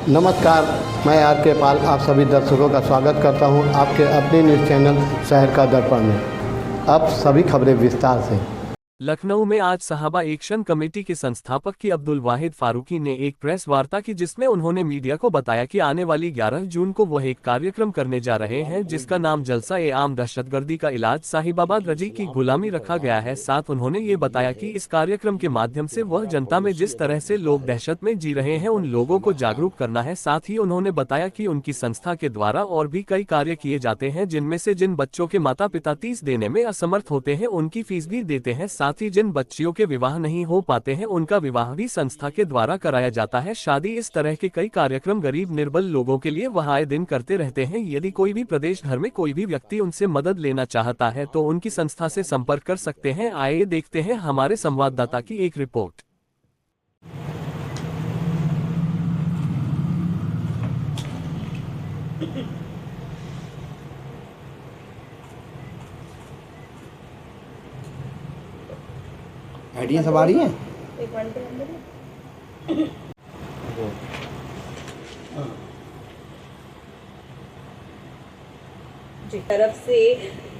नमस्कार, मैं आर के पाल आप सभी दर्शकों का स्वागत करता हूं आपके अपने न्यूज़ चैनल शहर का दर्पण में। अब सभी खबरें विस्तार से। लखनऊ में आज सहाबा एक्शन कमेटी के संस्थापक की अब्दुल वाहिद फारूकी ने एक प्रेस वार्ता की, जिसमें उन्होंने मीडिया को बताया कि आने वाली 11 जून को वह एक कार्यक्रम करने जा रहे हैं जिसका नाम जलसा-ए-आम दहशतगर्दी का इलाज साहिबाबाद रजी की गुलामी रखा गया है। साथ उन्होंने ये बताया कि इस कार्यक्रम के माध्यम से वह जनता में जिस तरह से लोग दहशत में जी रहे हैं उन लोगों को जागरूक करना है। साथ ही उन्होंने बताया कि उनकी संस्था के द्वारा और भी कई कार्य किए जाते हैं, जिनमें से जिन बच्चों के माता पिता फीस देने में असमर्थ होते हैं उनकी फीस भी देते हैं। साथ ही जिन बच्चियों के विवाह नहीं हो पाते हैं उनका विवाह भी संस्था के द्वारा कराया जाता है। शादी इस तरह के कई कार्यक्रम गरीब निर्बल लोगों के लिए वह आए दिन करते रहते हैं। यदि कोई भी प्रदेश भर में कोई भी व्यक्ति उनसे मदद लेना चाहता है तो उनकी संस्था से संपर्क कर सकते हैं। आइए देखते हैं हमारे संवाददाता की एक रिपोर्ट। आइडिया सब आ रही है। जी तरफ से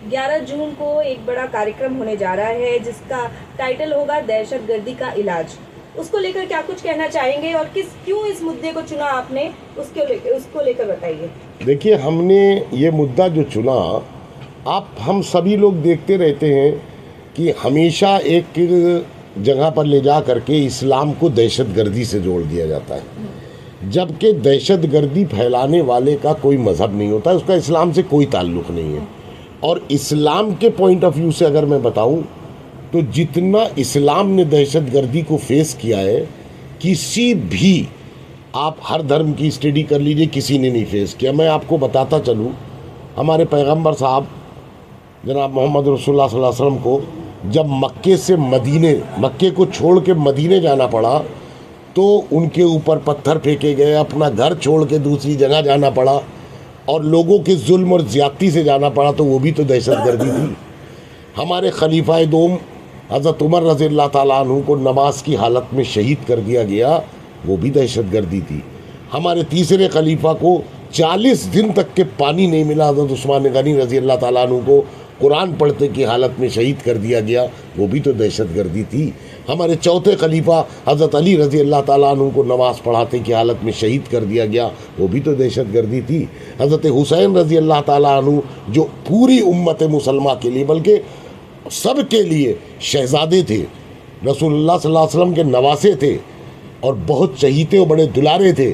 11 जून को एक बड़ा कार्यक्रम होने जा रहा है जिसका टाइटल होगा दहशतगर्दी का इलाज। उसको लेकर क्या कुछ कहना चाहेंगे और क्यों इस मुद्दे को चुना आपने, उसको लेकर बताइए। देखिए, हमने ये मुद्दा जो चुना, हम सभी लोग देखते रहते हैं कि हमेशा एक जगह पर ले जा करके इस्लाम को दहशतगर्दी से जोड़ दिया जाता है, जबकि दहशतगर्दी फैलाने वाले का कोई मज़हब नहीं होता, उसका इस्लाम से कोई ताल्लुक़ नहीं है। और इस्लाम के पॉइंट ऑफ व्यू से अगर मैं बताऊं तो जितना इस्लाम ने दहशतगर्दी को फेस किया है, किसी भी आप हर धर्म की स्टडी कर लीजिए, किसी ने नहीं फेस किया। मैं आपको बताता चलूँ, हमारे पैगंबर साहब जनाब मोहम्मद रसूलुल्लाह सल्लल्लाहु अलैहि वसल्लम को जब मक्के को छोड़ के मदीने जाना पड़ा तो उनके ऊपर पत्थर फेंके गए, अपना घर छोड़ के दूसरी जगह जाना पड़ा और लोगों के जुल्म और ज़्यादती से जाना पड़ा, तो वो भी तो दहशतगर्दी थी। हमारे खलीफा दोम हज़रत उमर रज़ियल्लाहु ताला अन्हु को नमाज की हालत में शहीद कर दिया गया, वो भी दहशतगर्दी थी। हमारे तीसरे खलीफा को 40 दिन तक के पानी नहीं मिला, हज़रत उस्मान गनी रज़ियल्लाहु ताला अन्हु को कुरान पढ़ते की हालत में शहीद कर दिया गया, वो भी तो दहशतगर्दी थी। हमारे चौथे खलीफा हज़रत अली रज़ियल्लाहु ताला अन्हु को नमाज़ पढ़ाते की हालत में शहीद कर दिया गया, वो भी तो दहशतगर्दी थी। हज़रत हुसैन रज़ियल्लाहु ताला अन्हु जो पूरी उम्मत मुसलमा के लिए बल्कि सब के लिए शहज़ादे थे, रसूलुल्लाह सल्लल्लाहु अलैहि वसल्लम के नवासे थे और बहुत चहीते और बड़े दुलारे थे,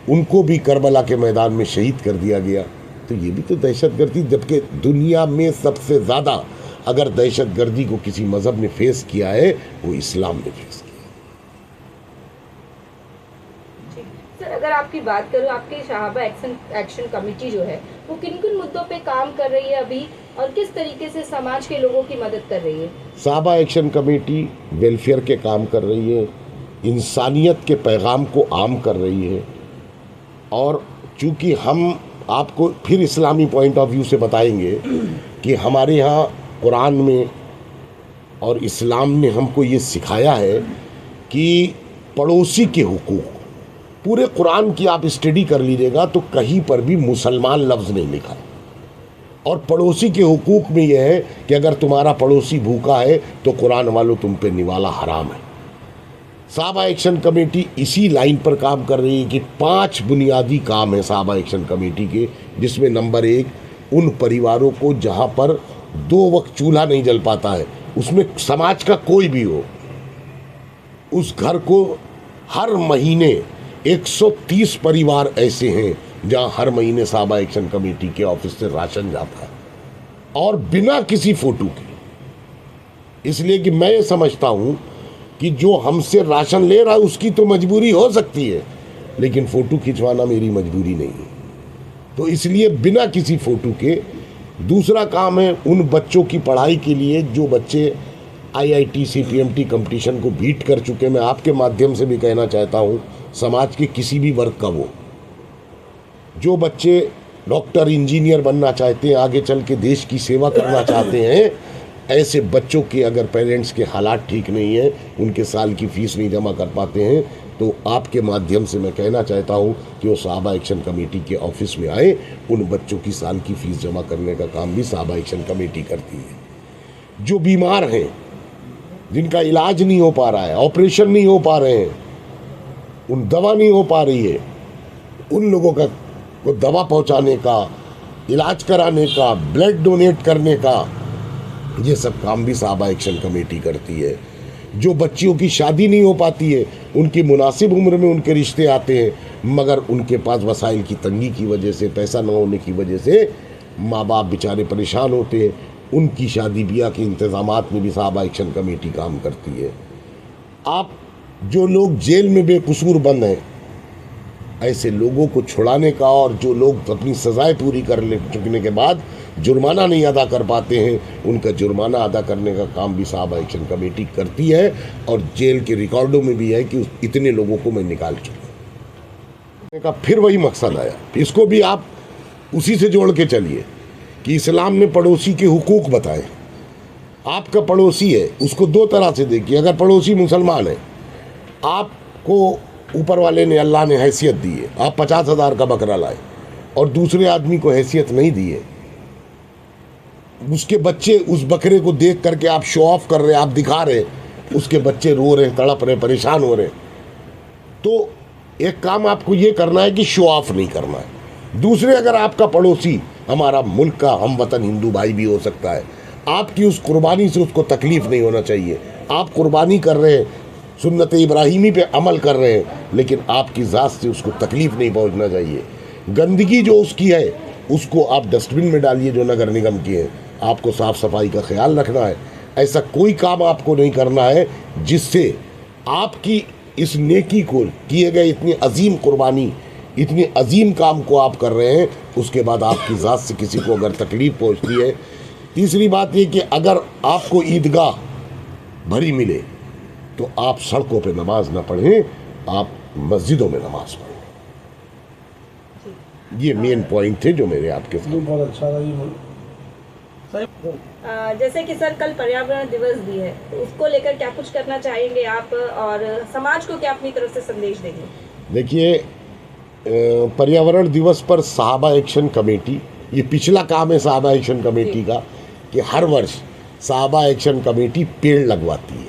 उनको भी करबला के मैदान में शहीद कर दिया गया, तो ये भी तो दहशतगर्दी। जबकि दुनिया में सबसे ज़्यादा अगर दहशतगर्दी को किसी मज़हब ने फेस किया है वो इस्लाम ने फेस किया। सर, अगर आपकी बात करूँ, आपकी सहाबा एक्शन कमेटी जो है वो किन किन मुद्दों पे काम कर रही है अभी और किस तरीके से समाज के लोगों की मदद कर रही है? सहाबा एक्शन कमेटी वेलफेयर के काम कर रही है, इंसानियत के पैगाम को आम कर रही है। और चूँकि हम आपको फिर इस्लामी पॉइंट ऑफ व्यू से बताएंगे कि हमारे यहाँ कुरान में और इस्लाम ने हमको ये सिखाया है कि पड़ोसी के हुकूक, पूरे कुरान की आप स्टडी कर लीजिएगा तो कहीं पर भी मुसलमान लफ्ज़ नहीं लिखा। और पड़ोसी के हुकूक में यह है कि अगर तुम्हारा पड़ोसी भूखा है तो कुरान वालों तुम पे निवाला हराम है। सहाबा एक्शन कमेटी इसी लाइन पर काम कर रही है कि 5 बुनियादी काम है सहाबा एक्शन कमेटी के, जिसमें नंबर 1, उन परिवारों को जहां पर 2 वक्त चूल्हा नहीं जल पाता है, उसमें समाज का कोई भी हो, उस घर को हर महीने 130 परिवार ऐसे हैं जहां हर महीने सहाबा एक्शन कमेटी के ऑफिस से राशन जाता है और बिना किसी फ़ोटो के। इसलिए कि मैं ये समझता हूँ कि जो हमसे राशन ले रहा है उसकी तो मजबूरी हो सकती है, लेकिन फ़ोटो खिंचवाना मेरी मजबूरी नहीं है, तो इसलिए बिना किसी फ़ोटो के। दूसरा काम है उन बच्चों की पढ़ाई के लिए जो बच्चे IIT CPMT कंपटीशन को बीट कर चुके। मैं आपके माध्यम से भी कहना चाहता हूँ, समाज के किसी भी वर्ग का वो, जो बच्चे डॉक्टर इंजीनियर बनना चाहते हैं, आगे चल के देश की सेवा करना चाहते हैं, ऐसे बच्चों के अगर पेरेंट्स के हालात ठीक नहीं है, उनके साल की फ़ीस नहीं जमा कर पाते हैं, तो आपके माध्यम से मैं कहना चाहता हूँ कि वो साहबा एक्शन कमेटी के ऑफिस में आए। उन बच्चों की साल की फ़ीस जमा करने का काम भी साहबा एक्शन कमेटी करती है। जो बीमार हैं, जिनका इलाज नहीं हो पा रहा है, ऑपरेशन नहीं हो पा रहे हैं, उन दवा नहीं हो पा रही है, उन लोगों को दवा पहुंचाने का, इलाज कराने का, ब्लड डोनेट करने का, ये सब काम भी साहबा एक्शन कमेटी करती है। जो बच्चियों की शादी नहीं हो पाती है, उनकी मुनासिब उम्र में उनके रिश्ते आते हैं, मगर उनके पास वसाइल की तंगी की वजह से, पैसा न होने की वजह से माँ बाप बेचारे परेशान होते हैं, उनकी शादी ब्याह के इंतज़ामात में भी साहबा एक्शन कमेटी काम करती है। आप जो लोग जेल में बेकसूर बंद हैं, ऐसे लोगों को छुड़ाने का, और जो लोग अपनी सज़ाएं पूरी कर ले चुकने के बाद जुर्माना नहीं अदा कर पाते हैं, उनका जुर्माना अदा करने का काम भी साहबा एक्शन कमेटी करती है। और जेल के रिकॉर्डों में भी है कि इतने लोगों को मैं निकाल चुका का। फिर वही मकसद आया, इसको भी आप उसी से जोड़ के चलिए कि इस्लाम ने पड़ोसी के हुकूक बताए। आपका पड़ोसी है, उसको दो तरह से देखिए। अगर पड़ोसी मुसलमान है, आपको ऊपर वाले ने, अल्लाह ने हैसियत दी है, आप 50,000 का बकरा लाए और दूसरे आदमी को हैसियत नहीं दी है, उसके बच्चे उस बकरे को देख करके आप शो ऑफ कर रहे हैं, आप दिखा रहे हैं, उसके बच्चे रो रहे हैं, तड़प रहे, परेशान हो रहे हैं, तो एक काम आपको ये करना है कि शो ऑफ नहीं करना है। दूसरे, अगर आपका पड़ोसी हमारा मुल्क का हमवतन हिंदू भाई भी हो सकता है, आपकी उस कुर्बानी से उसको तकलीफ़ नहीं होना चाहिए। आप कुर्बानी कर रहे हैं, सुन्नत इब्राहिमी पे अमल कर रहे हैं, लेकिन आपकी ज़ात से उसको तकलीफ़ नहीं पहुंचना चाहिए। गंदगी जो उसकी है, उसको आप डस्टबिन में डालिए जो नगर निगम की है। आपको साफ़ सफाई का ख्याल रखना है। ऐसा कोई काम आपको नहीं करना है जिससे आपकी इस नेकी को, किए गए इतनी अजीम कुर्बानी, इतनी अजीम काम को आप कर रहे हैं, उसके बाद आपकी ज़ात से किसी को अगर तकलीफ़ पहुंचती है। तीसरी बात ये कि अगर आपको ईदगाह भरी मिले तो आप सड़कों पे नमाज ना पढ़ें, आप मस्जिदों में नमाज पढ़ें। ये मेन पॉइंट थे जो मेरे आपके साथ। बहुत अच्छा रही। जैसे कि सर कल पर्यावरण दिवस भी है, तो उसको लेकर क्या कुछ करना चाहेंगे आप, और समाज को क्या अपनी तरफ से संदेश देंगे? देखिए, पर्यावरण दिवस पर साहबा एक्शन कमेटी, ये पिछला काम है साहबा एक्शन कमेटी का, कि हर वर्ष साहबा एक्शन कमेटी पेड़ लगवाती है।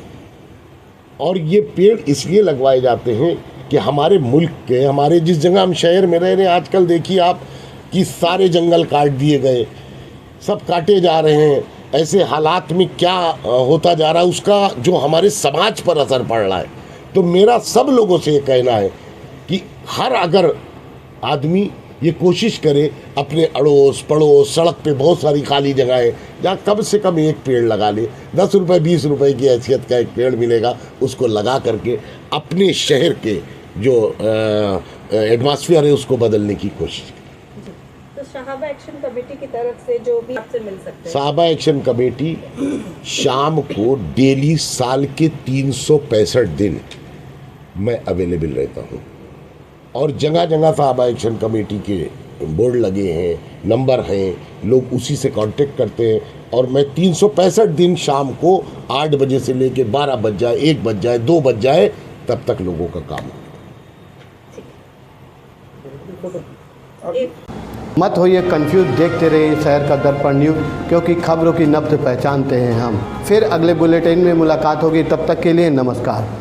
और ये पेड़ इसलिए लगवाए जाते हैं कि हमारे मुल्क के, हमारे जिस जगह हम शहर में रह रहे हैं, आजकल देखिए आप कि सारे जंगल काट दिए गए, सब काटे जा रहे हैं। ऐसे हालात में क्या होता जा रहा है, उसका जो हमारे समाज पर असर पड़ रहा है। तो मेरा सब लोगों से ये कहना है कि हर अगर आदमी ये कोशिश करे, अपने अड़ोस पड़ोस, सड़क पे बहुत सारी खाली जगह है, जहाँ कम से कम एक पेड़ लगा ले। 10 रुपये 20 रुपये की हैसियत का एक पेड़ मिलेगा, उसको लगा करके अपने शहर के जो एटमॉस्फेयर है उसको बदलने की कोशिश। तो साहबा एक्शन कमेटी की तरफ से जो भी आपसे मिल सकते हैं। साहबा एक्शन कमेटी शाम को डेली साल के 365 दिन मैं अवेलेबल रहता हूँ, और जगह जगह साहबा एक्शन कमेटी के बोर्ड लगे हैं, नंबर हैं, लोग उसी से कांटेक्ट करते हैं। और मैं 365 दिन शाम को 8 बजे से लेकर 12 बज जाए, 1 बज जाए, 2 बज जाए, तब तक लोगों का काम हो। मत होइए कंफ्यूज, देखते रहिए शहर का दर्पण न्यूज़, क्योंकि खबरों की नब्ज़ पहचानते हैं हम। फिर अगले बुलेटिन में मुलाकात होगी, तब तक के लिए नमस्कार।